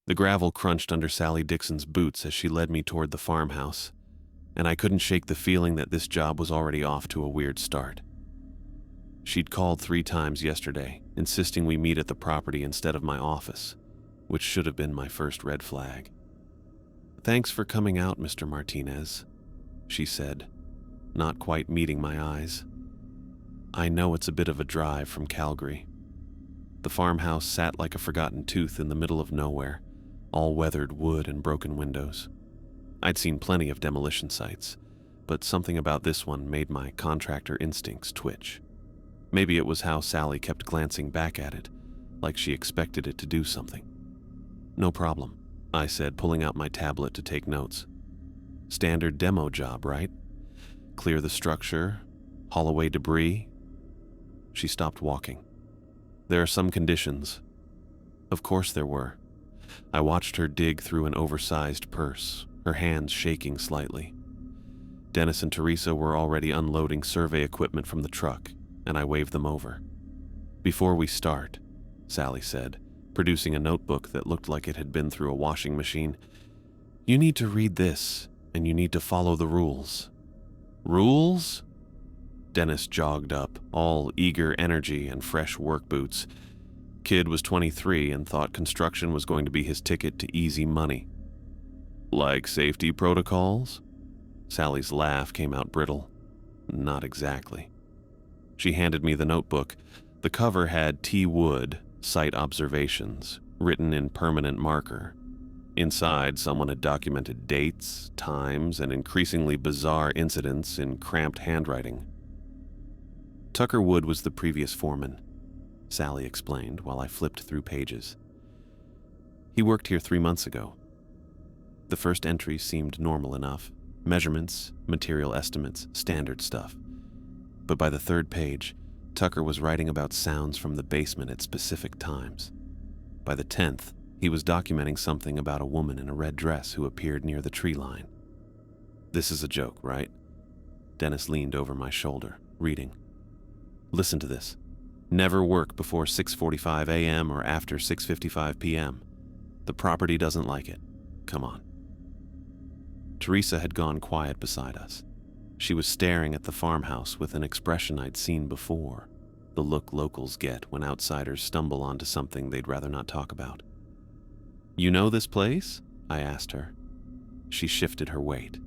The gravel crunched under Sally Dixon's boots as she led me toward the farmhouse, and I couldn't shake the feeling that this job was already off to a weird start. She'd called 3 times yesterday, insisting we meet at the property instead of my office, which should have been my first red flag. "Thanks for coming out, Mr. Martinez," she said, not quite meeting my eyes. "I know it's a bit of a drive from Calgary." The farmhouse sat like a forgotten tooth in the middle of nowhere, all weathered wood and broken windows. I'd seen plenty of demolition sites, but something about this one made my contractor instincts twitch. Maybe it was how Sally kept glancing back at it, like she expected it to do something. "No problem," I said, pulling out my tablet to take notes. "Standard demo job, right? Clear the structure, haul away debris." She stopped walking. "There are some conditions." Of course there were. I watched her dig through an oversized purse, her hands shaking slightly. Dennis and Teresa were already unloading survey equipment from the truck, and I waved them over. "Before we start," Sally said, producing a notebook that looked like it had been through a washing machine, "you need to read this, and you need to follow the rules." "Rules?" Dennis jogged up, all eager energy and fresh work boots. Kid was 23 and thought construction was going to be his ticket to easy money. "Like safety protocols?" Sally's laugh came out brittle. "Not exactly." She handed me the notebook. The cover had T. Wood, Site Observations, written in permanent marker. Inside, someone had documented dates, times, and increasingly bizarre incidents in cramped handwriting. "Tucker Wood was the previous foreman," Sally explained while I flipped through pages. "He worked here 3 months ago." The first entry seemed normal enough. Measurements, material estimates, standard stuff. But by the 3rd page, Tucker was writing about sounds from the basement at specific times. By the 10th, he was documenting something about a woman in a red dress who appeared near the tree line. "This is a joke, right?" Dennis leaned over my shoulder, reading. "Listen to this. Never work before 6:45 a.m. or after 6:55 p.m. The property doesn't like it. Come on." Teresa had gone quiet beside us. She was staring at the farmhouse with an expression I'd seen before, the look locals get when outsiders stumble onto something they'd rather not talk about. "You know this place?" I asked her. She shifted her weight.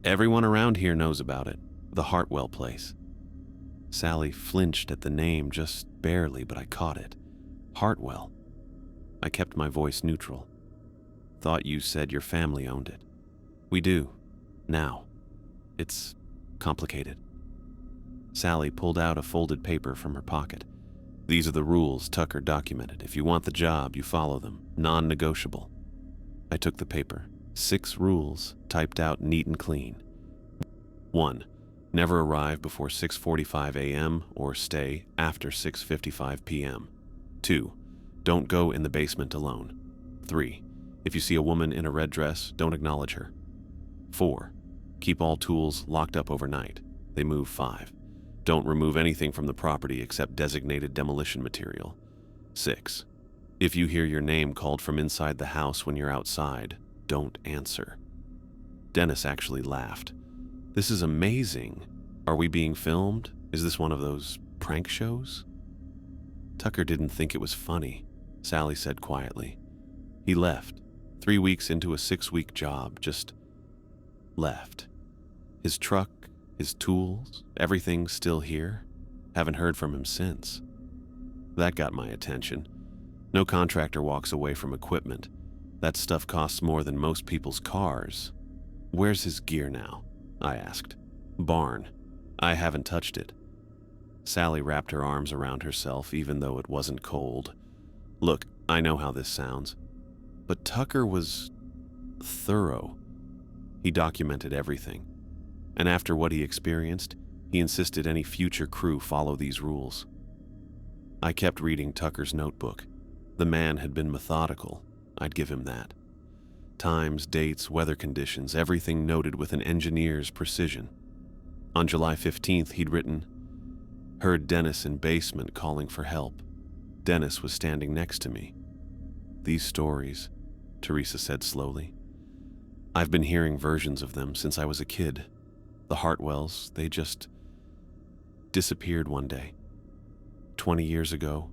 "Everyone around here knows about it, the Hartwell place." Sally flinched at the name just barely, but I caught it. Hartwell. I kept my voice neutral. "Thought you said your family owned it." "We do. Now. It's complicated." Sally pulled out a folded paper from her pocket. "These are the rules Tucker documented. If you want the job, you follow them. Non-negotiable." I took the paper. 6 rules, typed out neat and clean. 1. Never arrive before 6:45 a.m. or stay after 6:55 p.m. 2. Don't go in the basement alone. 3. If you see a woman in a red dress, don't acknowledge her. 4. Keep all tools locked up overnight. They move 5. Don't remove anything from the property except designated demolition material. 6. If you hear your name called from inside the house when you're outside, don't answer. Dennis actually laughed. "This is amazing. Are we being filmed? Is this one of those prank shows?" "Tucker didn't think it was funny," Sally said quietly. "He left. 3 weeks into a 6-week job, just left. His truck, his tools, everything's still here. Haven't heard from him since." That got my attention. No contractor walks away from equipment. That stuff costs more than most people's cars. "Where's his gear now?" I asked. "Barn. I haven't touched it." Sally wrapped her arms around herself even though it wasn't cold. "Look, I know how this sounds, but Tucker was thorough. He documented everything. And after what he experienced, he insisted any future crew follow these rules." I kept reading Tucker's notebook. The man had been methodical. I'd give him that. Times, dates, weather conditions, everything noted with an engineer's precision. On July 15th, he'd written, "Heard Dennis in basement calling for help. Dennis was standing next to me." These stories, Teresa said slowly. I've been hearing versions of them since I was a kid. The Hartwells, they just disappeared one day. 20 years ago,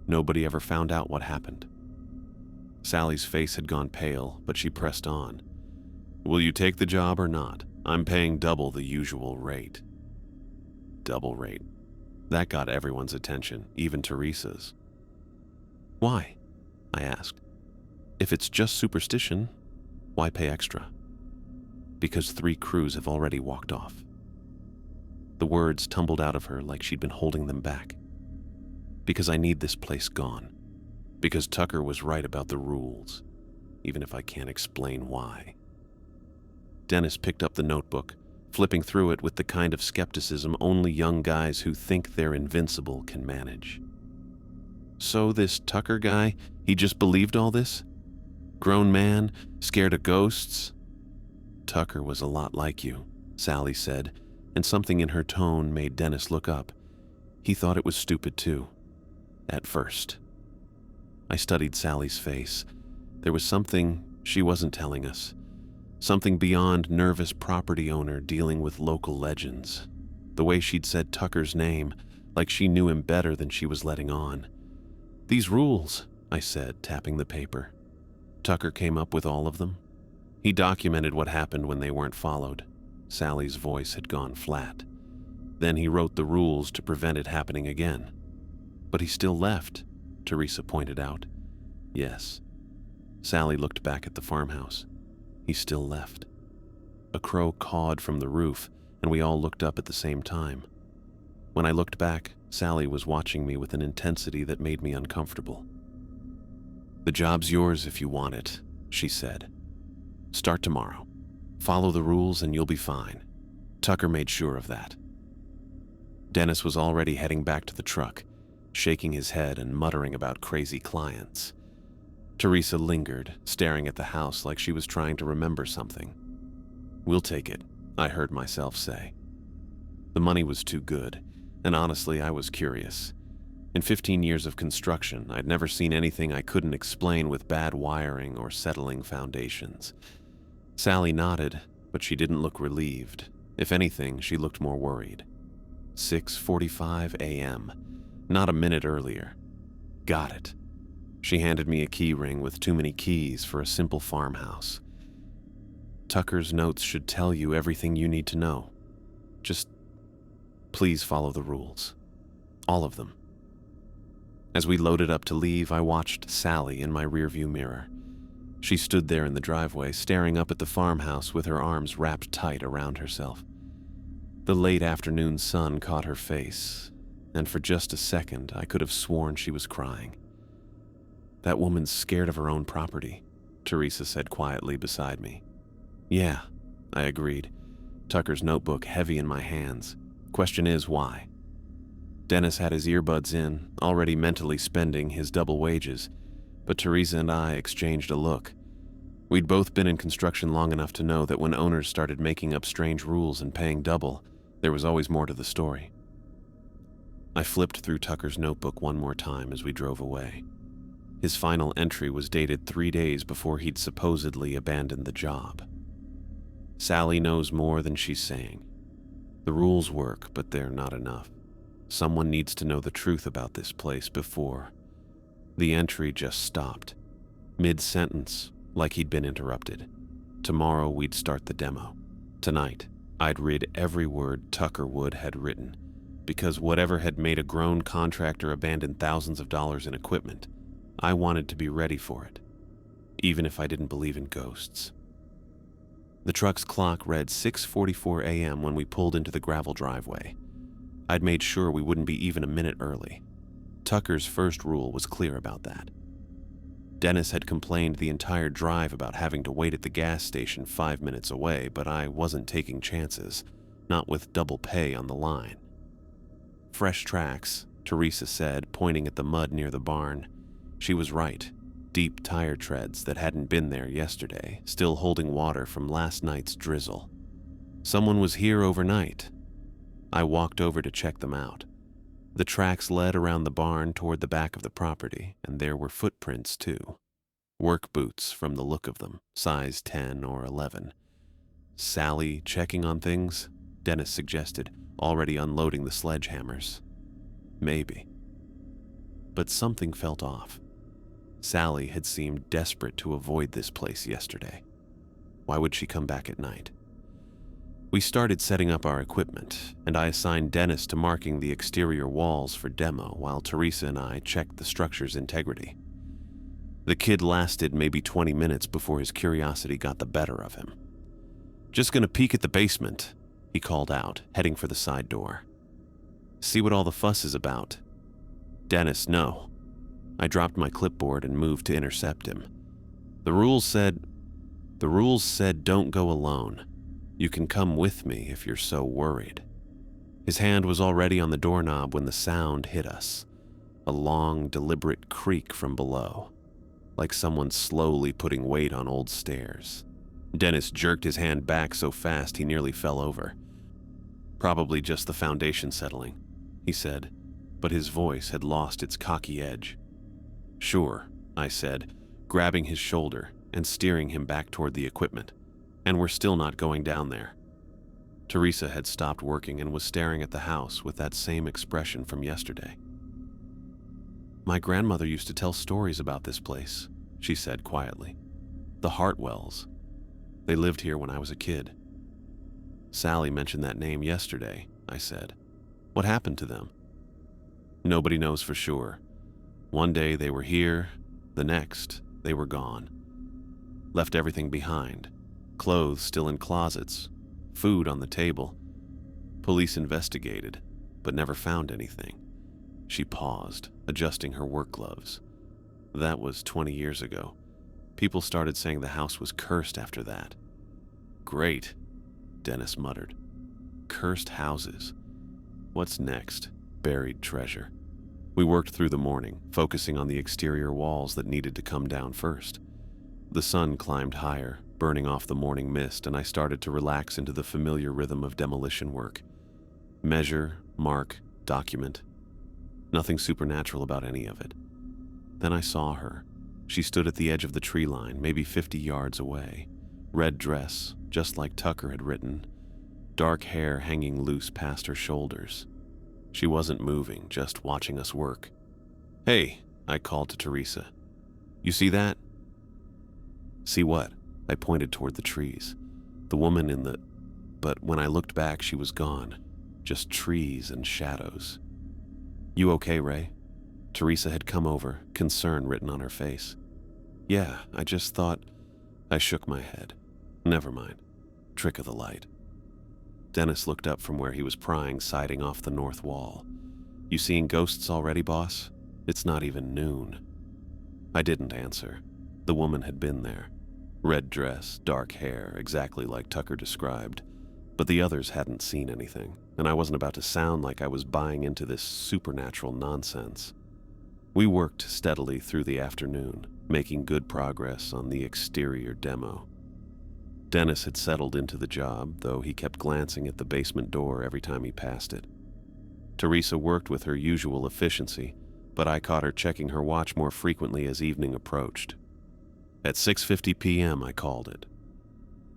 nobody ever found out what happened. Sally's face had gone pale, but she pressed on. Will you take the job or not? I'm paying double the usual rate. Double rate. That got everyone's attention, even Teresa's. Why? I asked. If it's just superstition, why pay extra? Because 3 crews have already walked off. The words tumbled out of her like she'd been holding them back. Because I need this place gone. Because Tucker was right about the rules, even if I can't explain why. Dennis picked up the notebook, flipping through it with the kind of skepticism only young guys who think they're invincible can manage. So this Tucker guy, he just believed all this? Grown man, scared of ghosts? Tucker was a lot like you, Sally said, and something in her tone made Dennis look up. He thought it was stupid too. At first. I studied Sally's face. There was something she wasn't telling us. Something beyond nervous property owner dealing with local legends. The way she'd said Tucker's name, like she knew him better than she was letting on. These rules, I said, tapping the paper. Tucker came up with all of them. He documented what happened when they weren't followed. Sally's voice had gone flat. Then he wrote the rules to prevent it happening again. But he still left, Teresa pointed out. Yes. Sally looked back at the farmhouse. He still left. A crow cawed from the roof, and we all looked up at the same time. When I looked back, Sally was watching me with an intensity that made me uncomfortable. The job's yours if you want it, she said. Start tomorrow. Follow the rules and you'll be fine. Tucker made sure of that. Dennis was already heading back to the truck, shaking his head and muttering about crazy clients. Teresa lingered, staring at the house like she was trying to remember something. We'll take it, I heard myself say. The money was too good, and honestly, I was curious. In 15 years of construction, I'd never seen anything I couldn't explain with bad wiring or settling foundations. Sally nodded, but she didn't look relieved. If anything, she looked more worried. 6:45 a.m., not a minute earlier. Got it. She handed me a key ring with too many keys for a simple farmhouse. Tucker's notes should tell you everything you need to know. Just please follow the rules. All of them. As we loaded up to leave, I watched Sally in my rearview mirror. She stood there in the driveway, staring up at the farmhouse with her arms wrapped tight around herself. The late afternoon sun caught her face, and for just a second, I could have sworn she was crying. That woman's scared of her own property, Teresa said quietly beside me. Yeah, I agreed, Tucker's notebook heavy in my hands. Question is, why? Dennis had his earbuds in, already mentally spending his double wages, but Teresa and I exchanged a look. We'd both been in construction long enough to know that when owners started making up strange rules and paying double, there was always more to the story. I flipped through Tucker's notebook one more time as we drove away. His final entry was dated 3 days before he'd supposedly abandoned the job. Sally knows more than she's saying. The rules work, but they're not enough. Someone needs to know the truth about this place before. The entry just stopped, mid-sentence, like he'd been interrupted. Tomorrow we'd start the demo. Tonight, I'd read every word Tucker Wood had written, because whatever had made a grown contractor abandon thousands of dollars in equipment, I wanted to be ready for it, even if I didn't believe in ghosts. The truck's clock read 6:44 a.m. when we pulled into the gravel driveway. I'd made sure we wouldn't be even a minute early. Tucker's first rule was clear about that. Dennis had complained the entire drive about having to wait at the gas station 5 minutes away, but I wasn't taking chances, not with double pay on the line. Fresh tracks, Teresa said, pointing at the mud near the barn. She was right. Deep tire treads that hadn't been there yesterday, still holding water from last night's drizzle. Someone was here overnight. I walked over to check them out. The tracks led around the barn toward the back of the property, and there were footprints too. Work boots from the look of them, size 10 or 11. Sally checking on things? Dennis suggested, already unloading the sledgehammers. Maybe. But something felt off. Sally had seemed desperate to avoid this place yesterday. Why would she come back at night? We started setting up our equipment, and I assigned Dennis to marking the exterior walls for demo while Teresa and I checked the structure's integrity. The kid lasted maybe 20 minutes before his curiosity got the better of him. "Just gonna peek at the basement," he called out, heading for the side door. "See what all the fuss is about." "Dennis, no." I dropped my clipboard and moved to intercept him. The rules said don't go alone. You can come with me if you're so worried." His hand was already on the doorknob when the sound hit us. A long, deliberate creak from below, like someone slowly putting weight on old stairs. Dennis jerked his hand back so fast he nearly fell over. "Probably just the foundation settling," he said, but his voice had lost its cocky edge. "Sure," I said, grabbing his shoulder and steering him back toward the equipment. "And we're still not going down there." Teresa had stopped working and was staring at the house with that same expression from yesterday. "My grandmother used to tell stories about this place," she said quietly. "The Hartwells. They lived here when I was a kid." "Sally mentioned that name yesterday," I said. "What happened to them?" "Nobody knows for sure. One day they were here, the next they were gone. Left everything behind. Clothes still in closets, food on the table. Police investigated, but never found anything." She paused, adjusting her work gloves. "That was 20 years ago. People started saying the house was cursed after that." "Great," Dennis muttered. "Cursed houses. What's next? Buried treasure." We worked through the morning, focusing on the exterior walls that needed to come down first. The sun climbed higher, burning off the morning mist, and I started to relax into the familiar rhythm of demolition work. Measure, mark, document. Nothing supernatural about any of it. Then I saw her. She stood at the edge of the tree line, maybe 50 yards away. Red dress, just like Tucker had written. Dark hair hanging loose past her shoulders. She wasn't moving, just watching us work. "Hey," I called to Teresa. "You see that?" "See what?" I pointed toward the trees. The woman in the... But when I looked back, she was gone. Just trees and shadows. "You okay, Ray?" Teresa had come over, concern written on her face. "Yeah, I just thought..." I shook my head. "Never mind. Trick of the light." Dennis looked up from where he was prying siding off the north wall. "You seeing ghosts already, boss? It's not even noon." I didn't answer. The woman had been there. Red dress, dark hair, exactly like Tucker described. But the others hadn't seen anything, and I wasn't about to sound like I was buying into this supernatural nonsense. We worked steadily through the afternoon, making good progress on the exterior demo. Dennis had settled into the job, though he kept glancing at the basement door every time he passed it. Teresa worked with her usual efficiency, but I caught her checking her watch more frequently as evening approached. At 6:50 p.m., I called it.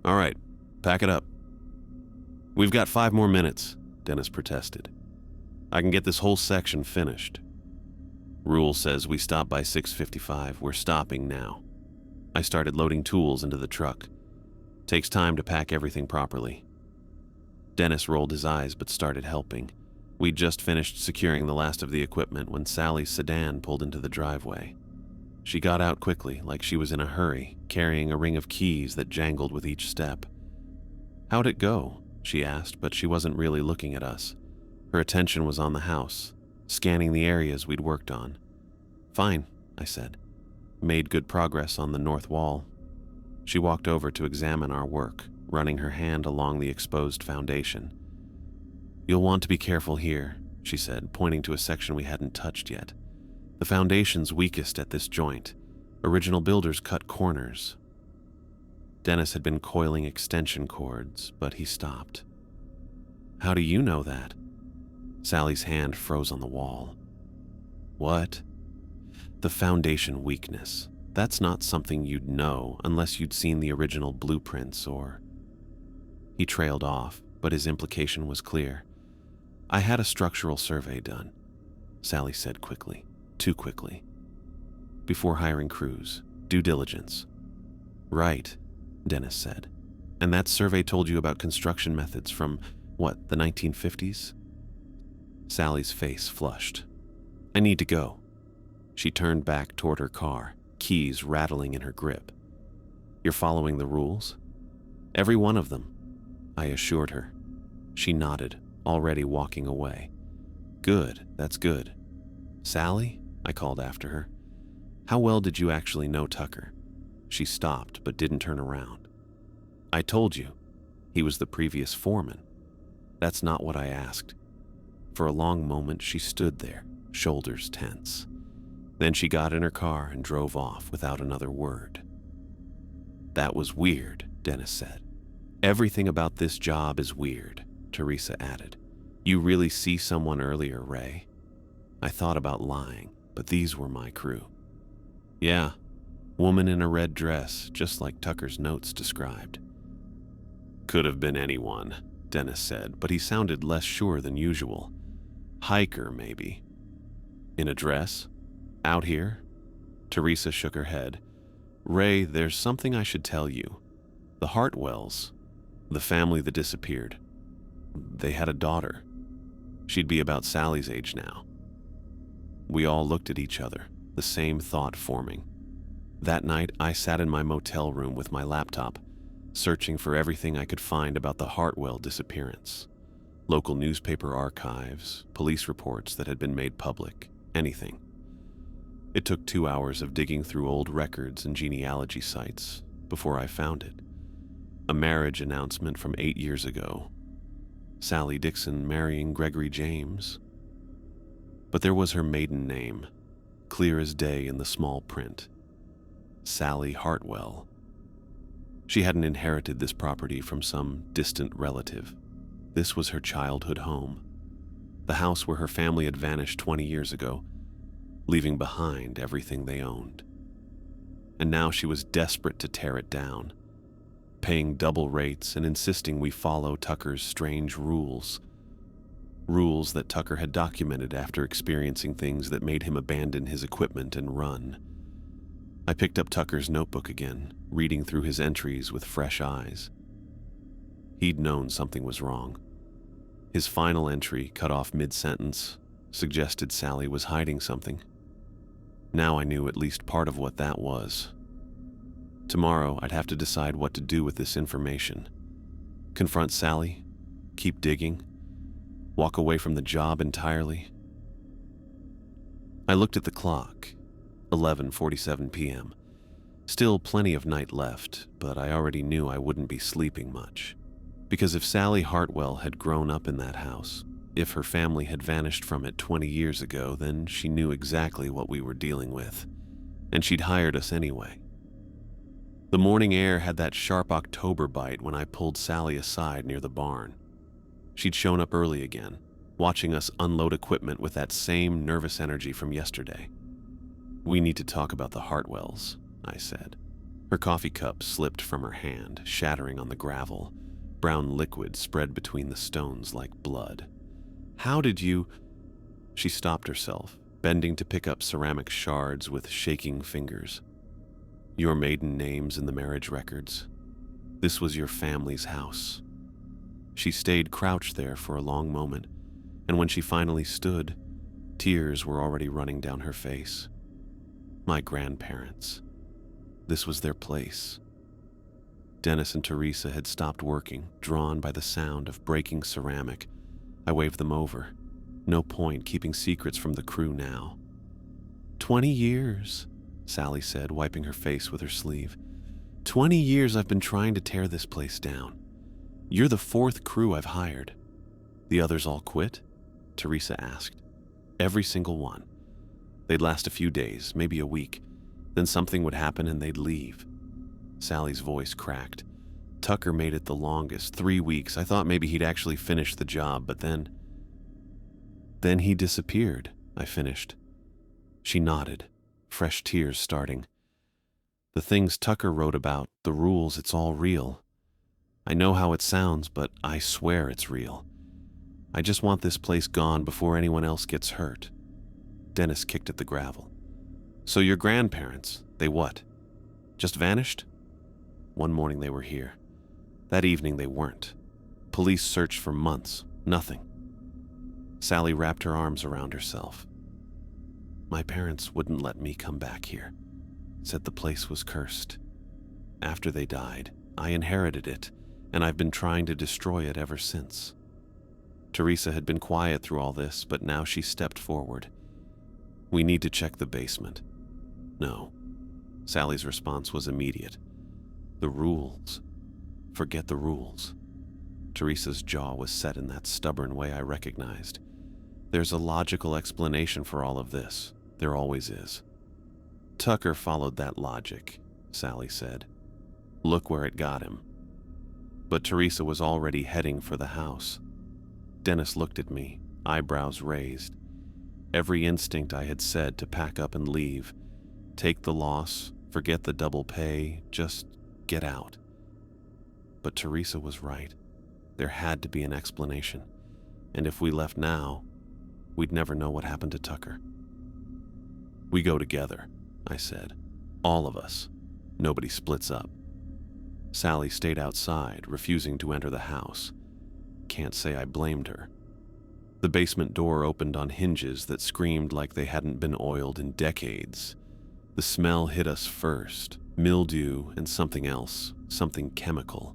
"All right, pack it up." "We've got 5 more minutes," Dennis protested. "I can get this whole section finished." "Rule says we stop by 6:55. We're stopping now." I started loading tools into the truck. Takes time to pack everything properly. Dennis rolled his eyes but started helping. We'd just finished securing the last of the equipment when Sally's sedan pulled into the driveway. She got out quickly, like she was in a hurry, carrying a ring of keys that jangled with each step. "How'd it go?" she asked, but she wasn't really looking at us. Her attention was on the house, scanning the areas we'd worked on. "Fine," I said. "Made good progress on the north wall." She walked over to examine our work, running her hand along the exposed foundation. "You'll want to be careful here," she said, pointing to a section we hadn't touched yet. "The foundation's weakest at this joint. Original builders cut corners." Dennis had been coiling extension cords, but he stopped. "How do you know that?" Sally's hand froze on the wall. "What?" "The foundation weakness. That's not something you'd know unless you'd seen the original blueprints or... He trailed off, but his implication was clear. I had a structural survey done, Sally said quickly, too quickly. Before hiring crews, due diligence. Right, Dennis said. And that survey told you about construction methods from, what, the 1950s? Sally's face flushed. I need to go. She turned back toward her car, keys rattling in her grip. You're following the rules? Every one of them, I assured her. She nodded, already walking away. Good, that's good. Sally? I called after her. How well did you actually know Tucker? She stopped, but didn't turn around. I told you. He was the previous foreman. That's not what I asked. For a long moment, she stood there, shoulders tense. Then she got in her car and drove off without another word. That was weird, Dennis said. Everything about this job is weird, Teresa added. You really see someone earlier, Ray? I thought about lying, but these were my crew. Yeah, woman in a red dress, just like Tucker's notes described. Could have been anyone, Dennis said, but he sounded less sure than usual. Hiker, maybe. In a dress? Out here? Teresa shook her head. Ray, there's something I should tell you. The Hartwells, the family that disappeared, they had a daughter. She'd be about Sally's age now. We all looked at each other, the same thought forming. That night, I sat in my motel room with my laptop, searching for everything I could find about the Hartwell disappearance. Local newspaper archives, police reports that had been made public, anything. It took 2 hours of digging through old records and genealogy sites before I found it. A marriage announcement from 8 years ago. Sally Dixon marrying Gregory James. But there was her maiden name, clear as day in the small print. Sally Hartwell. She hadn't inherited this property from some distant relative. This was her childhood home, the house where her family had vanished 20 years ago, leaving behind everything they owned. And now she was desperate to tear it down, paying double rates and insisting we follow Tucker's strange rules. Rules that Tucker had documented after experiencing things that made him abandon his equipment and run. I picked up Tucker's notebook again, reading through his entries with fresh eyes. He'd known something was wrong. His final entry, cut off mid-sentence, suggested Sally was hiding something. Now I knew at least part of what that was. Tomorrow, I'd have to decide what to do with this information. Confront Sally? Keep digging? Walk away from the job entirely? I looked at the clock. 11:47 p.m. Still plenty of night left, but I already knew I wouldn't be sleeping much. Because if Sally Hartwell had grown up in that house, if her family had vanished from it 20 years ago, then she knew exactly what we were dealing with, and she'd hired us anyway. The morning air had that sharp October bite when I pulled Sally aside near the barn. She'd shown up early again, watching us unload equipment with that same nervous energy from yesterday. We need to talk about the Hartwells, I said. Her coffee cup slipped from her hand, shattering on the gravel. Brown liquid spread between the stones like blood. How did you... She stopped herself, bending to pick up ceramic shards with shaking fingers. Your maiden name's in the marriage records. This was your family's house. She stayed crouched there for a long moment, and when she finally stood, tears were already running down her face. My grandparents. This was their place. Dennis and Teresa had stopped working, drawn by the sound of breaking ceramic. I waved them over. No point keeping secrets from the crew now. 20 years, Sally said, wiping her face with her sleeve. 20 years I've been trying to tear this place down. You're the 4th crew I've hired. The others all quit? Teresa asked. Every single one. They'd last a few days, maybe a week. Then something would happen and they'd leave. Sally's voice cracked. Tucker made it the longest, 3 weeks. I thought maybe he'd actually finish the job, but then he disappeared, I finished. She nodded, fresh tears starting. The things Tucker wrote about, the rules, it's all real. I know how it sounds, but I swear it's real. I just want this place gone before anyone else gets hurt." Dennis kicked at the gravel. "So your grandparents, they what? Just vanished?" "One morning they were here. That evening they weren't. Police searched for months. Nothing." Sally wrapped her arms around herself. "My parents wouldn't let me come back here. Said the place was cursed. After they died, I inherited it, and I've been trying to destroy it ever since." Teresa had been quiet through all this, but now she stepped forward. "We need to check the basement." "No." Sally's response was immediate. "The rules. Forget the rules." Teresa's jaw was set in that stubborn way I recognized. "There's a logical explanation for all of this. There always is." "Tucker followed that logic," Sally said. "Look where it got him." But Teresa was already heading for the house. Dennis looked at me, eyebrows raised. Every instinct I had said to pack up and leave. Take the loss, forget the double pay, just get out. But Teresa was right. There had to be an explanation. And if we left now, we'd never know what happened to Tucker. "We go together," I said. "All of us. Nobody splits up." Sally stayed outside, refusing to enter the house. Can't say I blamed her. The basement door opened on hinges that screamed like they hadn't been oiled in decades. The smell hit us first, mildew and something else, something chemical.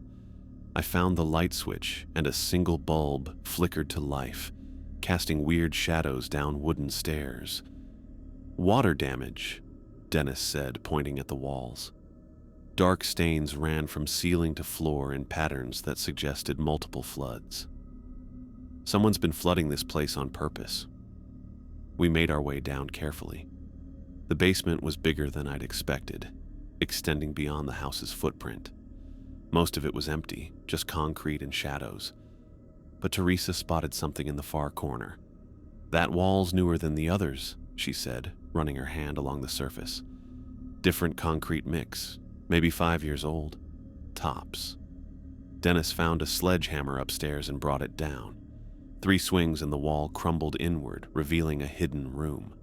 I found the light switch, and a single bulb flickered to life, casting weird shadows down wooden stairs. "Water damage," Dennis said, pointing at the walls. Dark stains ran from ceiling to floor in patterns that suggested multiple floods. Someone's been flooding this place on purpose. We made our way down carefully. The basement was bigger than I'd expected, extending beyond the house's footprint. Most of it was empty, just concrete and shadows. But Teresa spotted something in the far corner. "That wall's newer than the others," she said, running her hand along the surface. "Different concrete mix. Maybe 5 years old. Tops." Dennis found a sledgehammer upstairs and brought it down. 3 swings and the wall crumbled inward, revealing a hidden room.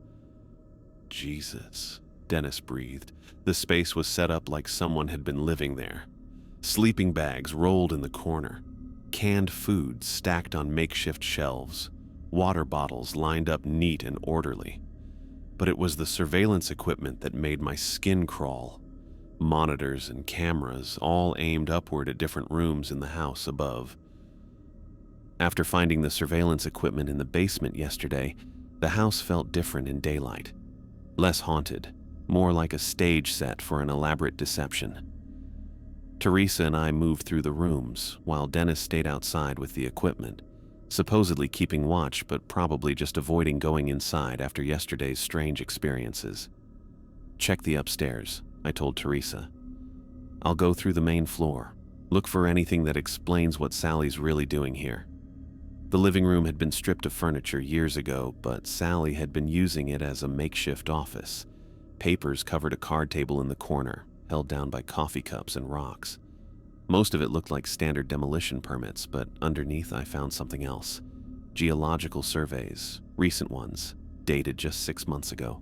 "Jesus," Dennis breathed. The space was set up like someone had been living there. Sleeping bags rolled in the corner. Canned food stacked on makeshift shelves. Water bottles lined up neat and orderly. But it was the surveillance equipment that made my skin crawl. Monitors and cameras, all aimed upward at different rooms in the house above. After finding the surveillance equipment in the basement yesterday, the house felt different in daylight. Less haunted, more like a stage set for an elaborate deception. Teresa and I moved through the rooms, while Dennis stayed outside with the equipment, supposedly keeping watch but probably just avoiding going inside after yesterday's strange experiences. "Check the upstairs," I told Teresa. "I'll go through the main floor. Look for anything that explains what Sally's really doing here." The living room had been stripped of furniture years ago, but Sally had been using it as a makeshift office. Papers covered a card table in the corner, held down by coffee cups and rocks. Most of it looked like standard demolition permits, but underneath I found something else. Geological surveys, recent ones, dated just 6 months ago.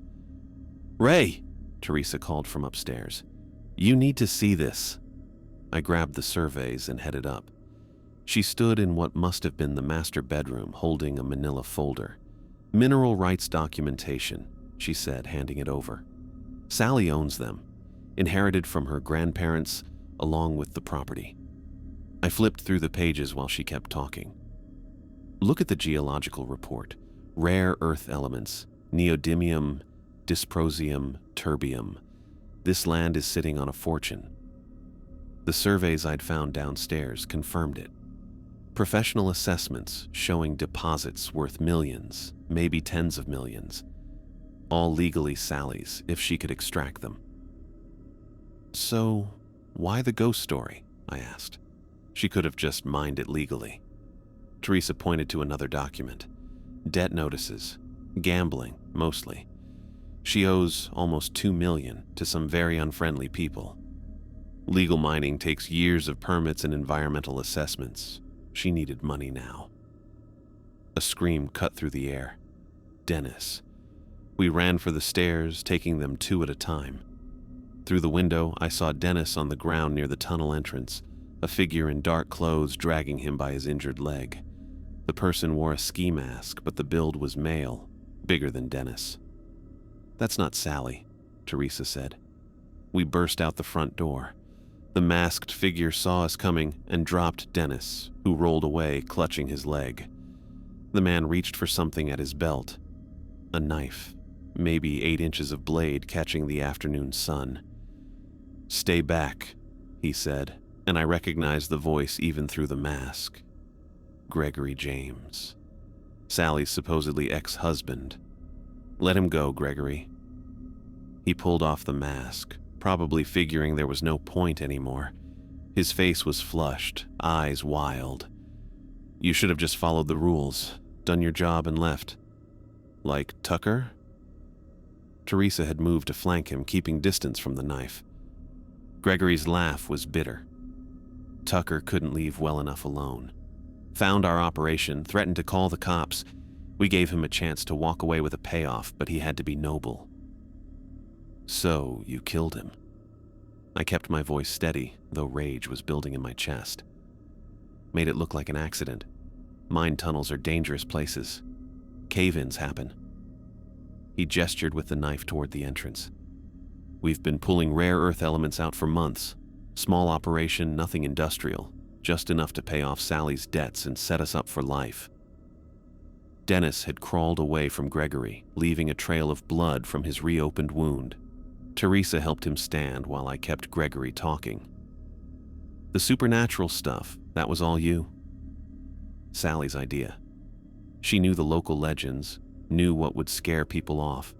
"Ray!" Teresa called from upstairs. "You need to see this." I grabbed the surveys and headed up. She stood in what must have been the master bedroom, holding a manila folder. "Mineral rights documentation," she said, handing it over. "Sally owns them, inherited from her grandparents along with the property." I flipped through the pages while she kept talking. "Look at the geological report. Rare earth elements, neodymium, dysprosium, terbium. This land is sitting on a fortune." The surveys I'd found downstairs confirmed it. Professional assessments showing deposits worth millions, maybe tens of millions. All legally Sally's if she could extract them. "So, why the ghost story?" I asked. She could have just mined it legally. Teresa pointed to another document. Debt notices. Gambling, mostly. She owes almost $2 million to some very unfriendly people. Legal mining takes years of permits and environmental assessments. She needed money now. A scream cut through the air. Dennis. We ran for the stairs, taking them 2 at a time. Through the window, I saw Dennis on the ground near the tunnel entrance, a figure in dark clothes dragging him by his injured leg. The person wore a ski mask, but the build was male, bigger than Dennis. "That's not Sally," Teresa said. We burst out the front door. The masked figure saw us coming and dropped Dennis, who rolled away, clutching his leg. The man reached for something at his belt. A knife, maybe 8 inches of blade catching the afternoon sun. "Stay back," he said, and I recognized the voice even through the mask. Gregory James. Sally's supposedly ex-husband. "Let him go, Gregory." He pulled off the mask, probably figuring there was no point anymore. His face was flushed, eyes wild. "You should have just followed the rules, done your job and left." "Like Tucker?" Teresa had moved to flank him, keeping distance from the knife. Gregory's laugh was bitter. "Tucker couldn't leave well enough alone. Found our operation, threatened to call the cops. We gave him a chance to walk away with a payoff, but he had to be noble." "So, you killed him?" I kept my voice steady, though rage was building in my chest. "Made it look like an accident. Mine tunnels are dangerous places. Cave-ins happen." He gestured with the knife toward the entrance. "We've been pulling rare earth elements out for months. Small operation, nothing industrial, just enough to pay off Sally's debts and set us up for life." Dennis had crawled away from Gregory, leaving a trail of blood from his reopened wound. Teresa helped him stand while I kept Gregory talking. "The supernatural stuff, that was all you?" Sally's idea. She knew the local legends, knew what would scare people off.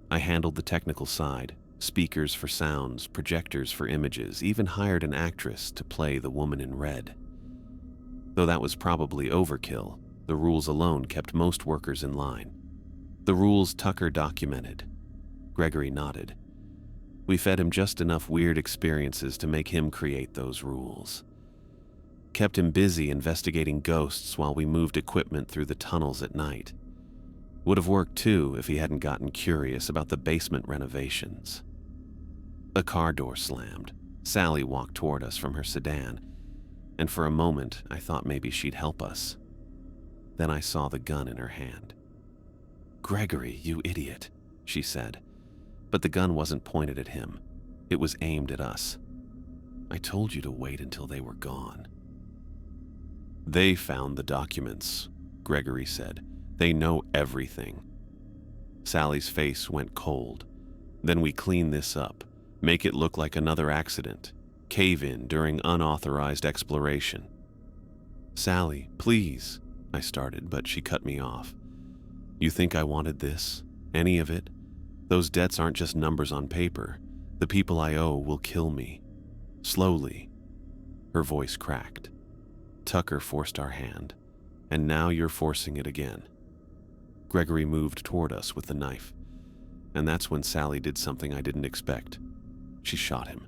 I handled the technical side, speakers for sounds, projectors for images, even hired an actress to play the woman in red. Though that was probably overkill, the rules alone kept most workers in line. The rules Tucker documented. Gregory nodded. We fed him just enough weird experiences to make him create those rules. Kept him busy investigating ghosts while we moved equipment through the tunnels at night. Would have worked too if he hadn't gotten curious about the basement renovations. A car door slammed. Sally walked toward us from her sedan, and for a moment I thought maybe she'd help us. Then I saw the gun in her hand. "Gregory, you idiot," she said, but the gun wasn't pointed at him. It was aimed at us. "I told you to wait until they were gone." "They found the documents," Gregory said. "They know everything." Sally's face went cold. "Then we clean this up, make it look like another accident, cave-in during unauthorized exploration." "Sally, please," I started, but she cut me off. "You think I wanted this? Any of it? Those debts aren't just numbers on paper. The people I owe will kill me. Slowly." Her voice cracked. "Tucker forced our hand, and now you're forcing it again." Gregory moved toward us with the knife, and that's when Sally did something I didn't expect. She shot him.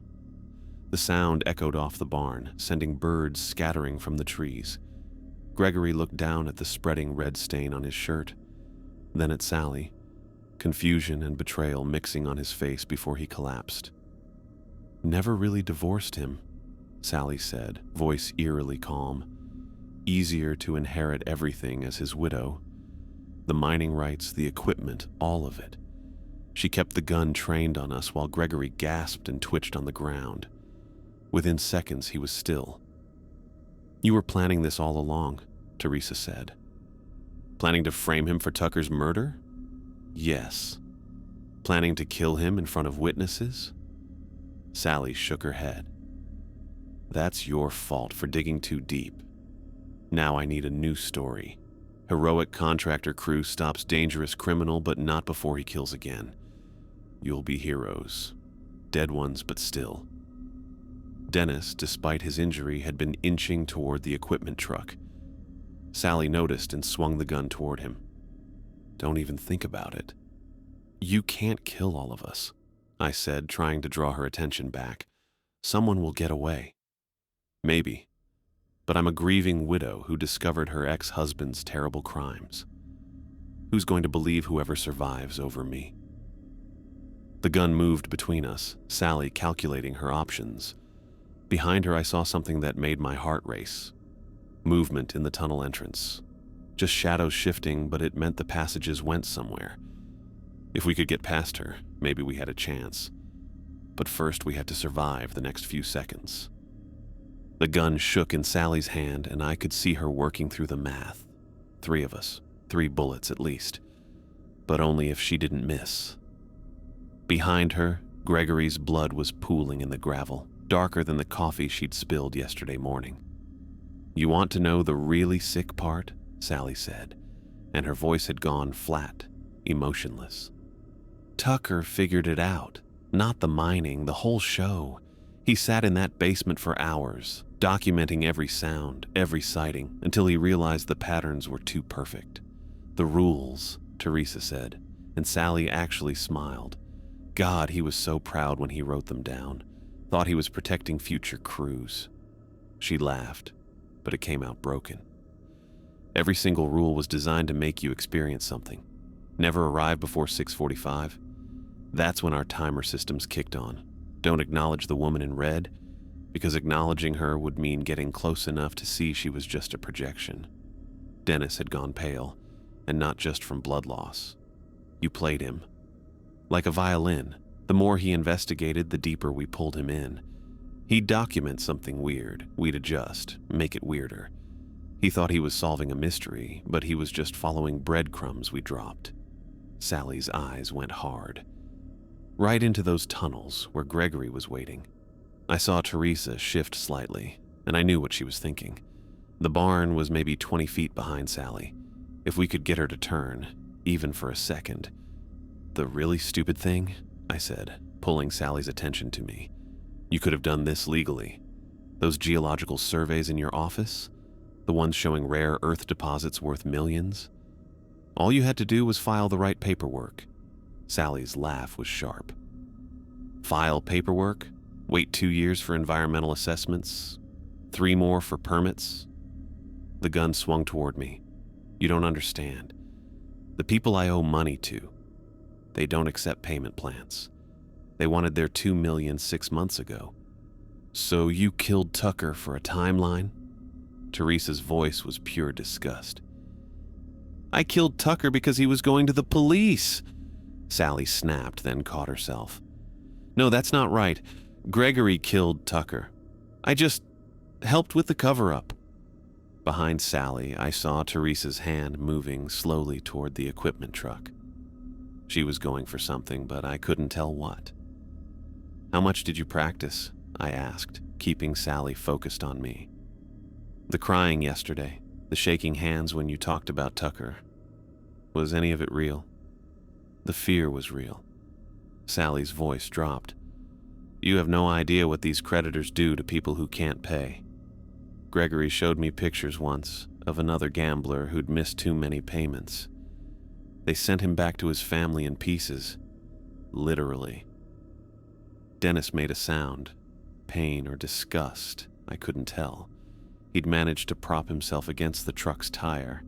The sound echoed off the barn, sending birds scattering from the trees. Gregory looked down at the spreading red stain on his shirt, then at Sally, confusion and betrayal mixing on his face before he collapsed. "Never really divorced him," Sally said, voice eerily calm. "Easier to inherit everything as his widow. The mining rights, the equipment, all of it." She kept the gun trained on us while Gregory gasped and twitched on the ground. Within seconds, he was still. "You were planning this all along," Teresa said. "Planning to frame him for Tucker's murder?" "Yes." "Planning to kill him in front of witnesses?" Sally shook her head. "That's your fault for digging too deep. Now I need a new story. Heroic contractor crew stops dangerous criminal, but not before he kills again. You'll be heroes. Dead ones, but still." Dennis, despite his injury, had been inching toward the equipment truck. Sally noticed and swung the gun toward him. "Don't even think about it." You can't kill all of us, I said, trying to draw her attention back. Someone will get away. Maybe. But I'm a grieving widow who discovered her ex-husband's terrible crimes. Who's going to believe whoever survives over me? The gun moved between us, Sally calculating her options. Behind her, I saw something that made my heart race. Movement in the tunnel entrance. Just shadows shifting, but it meant the passages went somewhere. If we could get past her, maybe we had a chance. But first, we had to survive the next few seconds. The gun shook in Sally's hand, and I could see her working through the math. 3 of us, 3 bullets at least. But only if she didn't miss. Behind her, Gregory's blood was pooling in the gravel, darker than the coffee she'd spilled yesterday morning. You want to know the really sick part? Sally said, and her voice had gone flat, emotionless. Tucker figured it out. Not the mining, the whole show. He sat in that basement for hours, documenting every sound, every sighting, until he realized the patterns were too perfect. The rules, Teresa said, and Sally actually smiled. God, he was so proud when he wrote them down. Thought he was protecting future crews. She laughed, but it came out broken. Every single rule was designed to make you experience something. Never arrive before 6:45. That's when our timer systems kicked on. Don't acknowledge the woman in red, because acknowledging her would mean getting close enough to see she was just a projection. Dennis had gone pale, and not just from blood loss. You played him. Like a violin, the more he investigated, the deeper we pulled him in. He'd document something weird, we'd adjust, make it weirder. He thought he was solving a mystery, but he was just following breadcrumbs we dropped. Sally's eyes went hard. Right into those tunnels where Gregory was waiting. I saw Teresa shift slightly, and I knew what she was thinking. The barn was maybe 20 feet behind Sally. If we could get her to turn, even for a second. The really stupid thing, I said, pulling Sally's attention to me. You could have done this legally. Those geological surveys in your office, the ones showing rare earth deposits worth millions. All you had to do was file the right paperwork. Sally's laugh was sharp. File paperwork? Wait 2 years for environmental assessments? 3 more for permits? The gun swung toward me. You don't understand. The people I owe money to, they don't accept payment plans. They wanted their $2 million 6 months ago. So you killed Tucker for a timeline? Teresa's voice was pure disgust. I killed Tucker because he was going to the police. Sally snapped, then caught herself. No, that's not right. Gregory killed Tucker. I just helped with the cover-up. Behind Sally, I saw Teresa's hand moving slowly toward the equipment truck. She was going for something, but I couldn't tell what. How much did you practice? I asked, keeping Sally focused on me. The crying yesterday, the shaking hands when you talked about Tucker. Was any of it real? The fear was real. Sally's voice dropped. You have no idea what these creditors do to people who can't pay. Gregory showed me pictures once of another gambler who'd missed too many payments. They sent him back to his family in pieces. Literally. Dennis made a sound. Pain or disgust, I couldn't tell. He'd managed to prop himself against the truck's tire,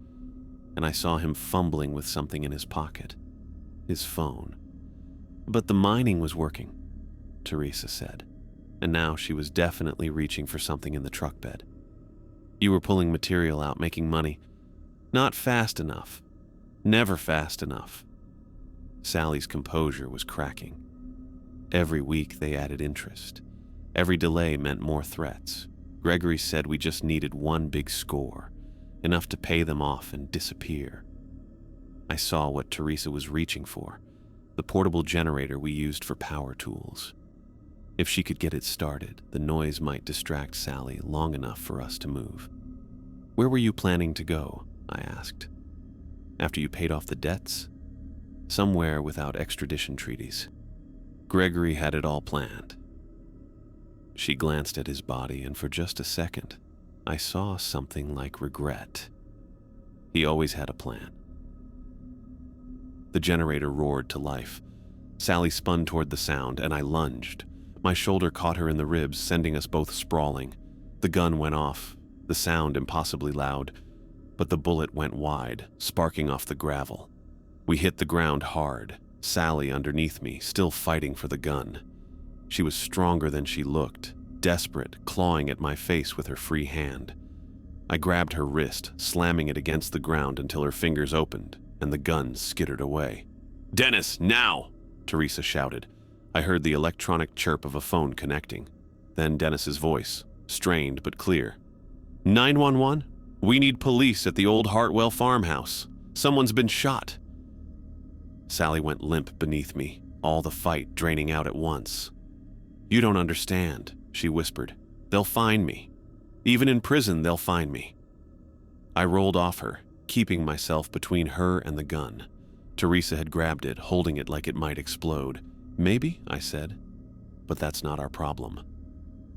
and I saw him fumbling with something in his pocket. His phone. But the mining was working, Teresa said, and now she was definitely reaching for something in the truck bed. You were pulling material out, making money. Not fast enough. Never fast enough. Sally's composure was cracking. Every week they added interest. Every delay meant more threats. Gregory said we just needed one big score, enough to pay them off and disappear. I saw what Teresa was reaching for, the portable generator we used for power tools. If she could get it started, the noise might distract Sally long enough for us to move. Where were you planning to go? I asked. After you paid off the debts? Somewhere without extradition treaties. Gregory had it all planned. She glanced at his body, and for just a second, I saw something like regret. He always had a plan. The generator roared to life. Sally spun toward the sound, and I lunged. My shoulder caught her in the ribs, sending us both sprawling. The gun went off, the sound impossibly loud, but the bullet went wide, sparking off the gravel. We hit the ground hard, Sally underneath me, still fighting for the gun. She was stronger than she looked, desperate, clawing at my face with her free hand. I grabbed her wrist, slamming it against the ground until her fingers opened, and the gun skittered away. "Dennis, now!" Teresa shouted. I heard the electronic chirp of a phone connecting. Then Dennis's voice, strained but clear. 911? We need police at the old Hartwell farmhouse. Someone's been shot. Sally went limp beneath me, all the fight draining out at once. "You don't understand," she whispered. "They'll find me. Even in prison, they'll find me." I rolled off her, keeping myself between her and the gun. Teresa had grabbed it, holding it like it might explode. "Maybe," I said. "But that's not our problem."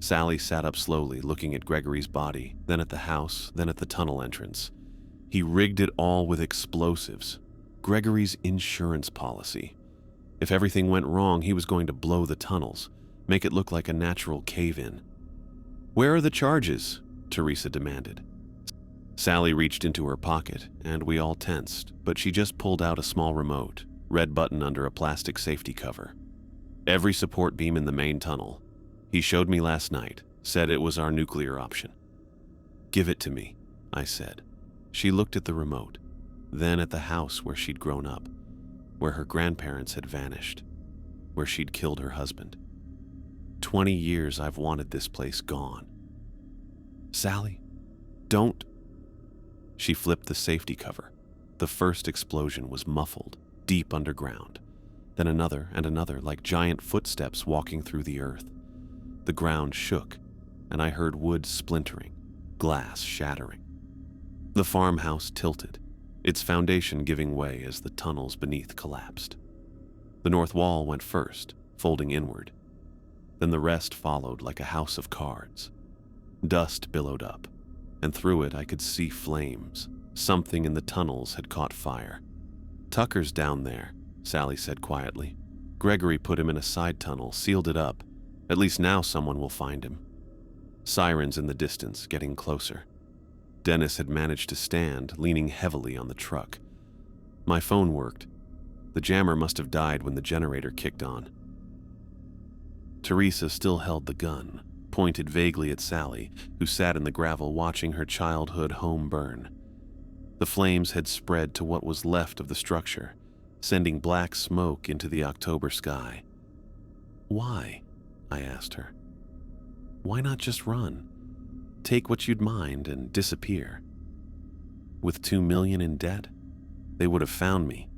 Sally sat up slowly, looking at Gregory's body, then at the house, then at the tunnel entrance. He rigged it all with explosives. Gregory's insurance policy. If everything went wrong, he was going to blow the tunnels, make it look like a natural cave-in. "Where are the charges?" Teresa demanded. Sally reached into her pocket, and we all tensed, but she just pulled out a small remote, red button under a plastic safety cover. "Every support beam in the main tunnel. He showed me last night, said it was our nuclear option." "Give it to me," I said. She looked at the remote, then at the house where she'd grown up, where her grandparents had vanished, where she'd killed her husband. 20 years I've wanted this place gone. "Sally, don't..." She flipped the safety cover. The first explosion was muffled, deep underground. Then another and another, like giant footsteps walking through the earth. The ground shook, and I heard wood splintering, glass shattering. The farmhouse tilted, its foundation giving way as the tunnels beneath collapsed. The north wall went first, folding inward. Then the rest followed like a house of cards. Dust billowed up, and through it I could see flames. Something in the tunnels had caught fire. "Tucker's down there," Sally said quietly. "Gregory put him in a side tunnel, sealed it up. At least now someone will find him." Sirens in the distance, getting closer. Dennis had managed to stand, leaning heavily on the truck. My phone worked. The jammer must have died when the generator kicked on. Teresa still held the gun, pointed vaguely at Sally, who sat in the gravel watching her childhood home burn. The flames had spread to what was left of the structure, sending black smoke into the October sky. "Why?" I asked her. "Why not just run? Take what you'd mind and disappear." With 2 million in debt, they would have found me.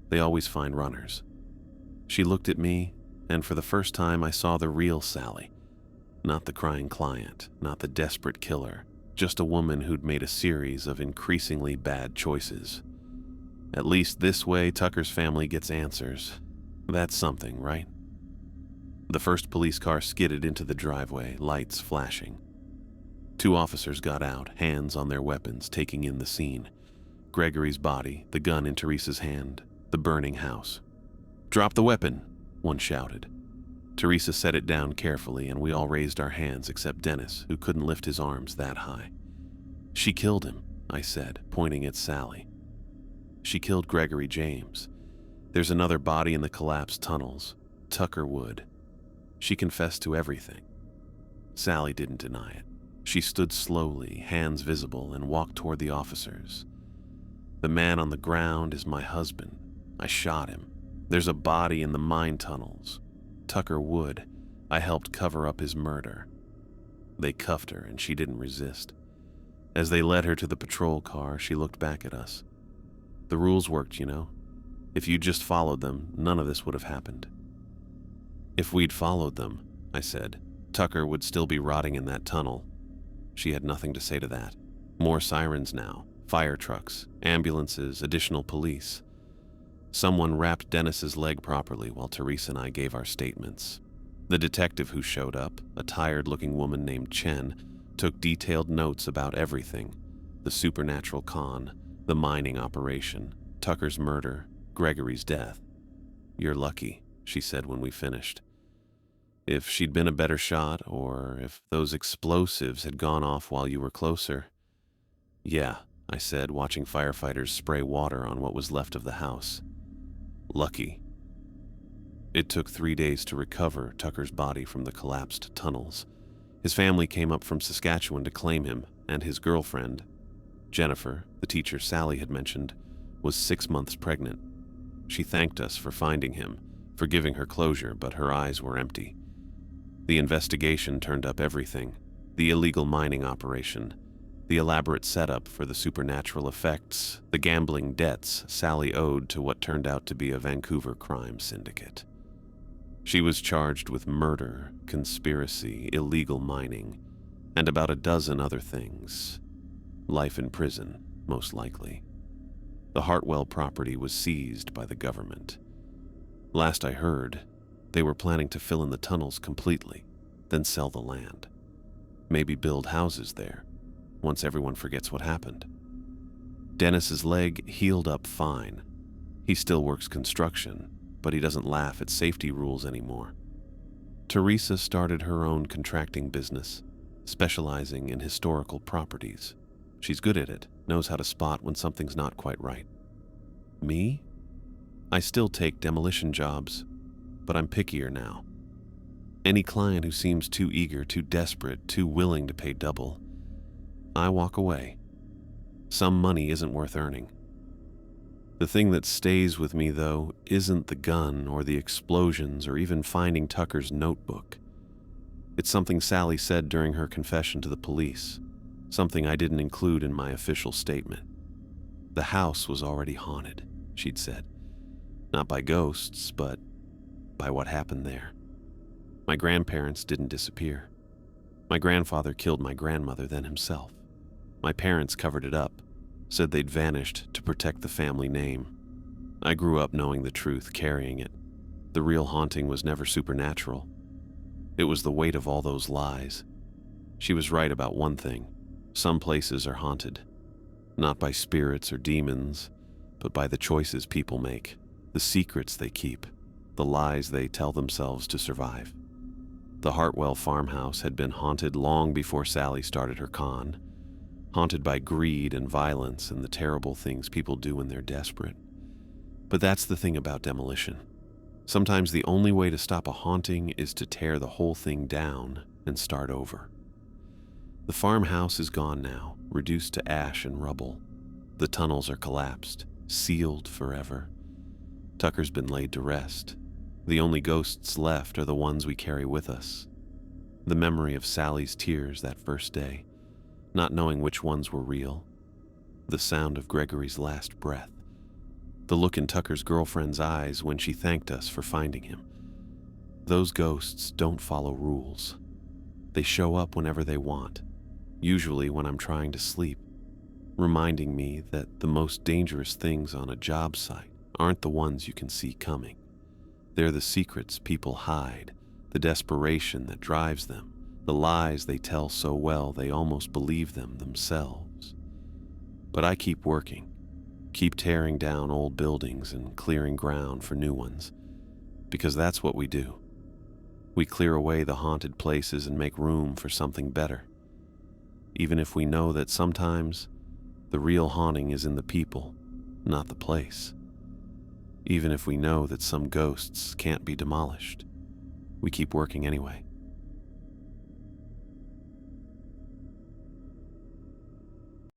They always find runners. She looked at me, and for the first time I saw the real Sally. Not the crying client, not the desperate killer, just a woman who'd made a series of increasingly bad choices. At least this way Tucker's family gets answers. That's something, right? The first police car skidded into the driveway, lights flashing. 2 officers got out, hands on their weapons, taking in the scene. Gregory's body, the gun in Teresa's hand, the burning house. "Drop the weapon," one shouted. Teresa set it down carefully, and we all raised our hands except Dennis, who couldn't lift his arms that high. "She killed him," I said, pointing at Sally. "She killed Gregory James. There's another body in the collapsed tunnels, Tucker Wood. She confessed to everything." Sally didn't deny it. She stood slowly, hands visible, and walked toward the officers. "The man on the ground is my husband. I shot him. There's a body in the mine tunnels. Tucker Wood. I helped cover up his murder." They cuffed her, and she didn't resist. As they led her to the patrol car, she looked back at us. "The rules worked, you know. If you'd just followed them, none of this would have happened." "If we'd followed them," I said, "Tucker would still be rotting in that tunnel." She had nothing to say to that. More sirens now, fire trucks, ambulances, additional police. Someone wrapped Dennis's leg properly while Teresa and I gave our statements. The detective who showed up, a tired-looking woman named Chen, took detailed notes about everything: the supernatural con, the mining operation, Tucker's murder, Gregory's death. "You're lucky," she said when we finished. If she'd been a better shot, or if those explosives had gone off while you were closer. Yeah, I said, watching firefighters spray water on what was left of the house. Lucky. It took 3 days to recover Tucker's body from the collapsed tunnels. His family came up from Saskatchewan to claim him, and his girlfriend, Jennifer, the teacher Sally had mentioned, was 6 months pregnant. She thanked us for finding him, for giving her closure, but her eyes were empty. The investigation turned up everything: the illegal mining operation, the elaborate setup for the supernatural effects, the gambling debts Sally owed to what turned out to be a Vancouver crime syndicate. She was charged with murder, conspiracy, illegal mining, and about a dozen other things. Life in prison, most likely. The Hartwell property was seized by the government. Last I heard, they were planning to fill in the tunnels completely, then sell the land. Maybe build houses there, once everyone forgets what happened. Dennis's leg healed up fine. He still works construction, but he doesn't laugh at safety rules anymore. Teresa started her own contracting business, specializing in historical properties. She's good at it, knows how to spot when something's not quite right. Me? I still take demolition jobs, but I'm pickier now. Any client who seems too eager, too desperate, too willing to pay double, I walk away. Some money isn't worth earning. The thing that stays with me, though, isn't the gun or the explosions or even finding Tucker's notebook. It's something Sally said during her confession to the police, something I didn't include in my official statement. The house was already haunted, she'd said. Not by ghosts, but by what happened there. My grandparents didn't disappear. My grandfather killed my grandmother, then himself. My parents covered it up, said they'd vanished to protect the family name. I grew up knowing the truth, carrying it. The real haunting was never supernatural. It was the weight of all those lies. She was right about one thing. Some places are haunted, not by spirits or demons, but by the choices people make, the secrets they keep, the lies they tell themselves to survive. The Hartwell farmhouse had been haunted long before Sally started her con, haunted by greed and violence and the terrible things people do when they're desperate. But that's the thing about demolition. Sometimes the only way to stop a haunting is to tear the whole thing down and start over. The farmhouse is gone now, reduced to ash and rubble. The tunnels are collapsed, sealed forever. Tucker's been laid to rest. The only ghosts left are the ones we carry with us. The memory of Sally's tears that first day, not knowing which ones were real. The sound of Gregory's last breath. The look in Tucker's girlfriend's eyes when she thanked us for finding him. Those ghosts don't follow rules. They show up whenever they want, usually when I'm trying to sleep, reminding me that the most dangerous things on a job site aren't the ones you can see coming. They're the secrets people hide, the desperation that drives them, the lies they tell so well they almost believe them themselves. But I keep working, keep tearing down old buildings and clearing ground for new ones, because that's what we do. We clear away the haunted places and make room for something better, even if we know that sometimes the real haunting is in the people, not the place. Even if we know that some ghosts can't be demolished, we keep working anyway.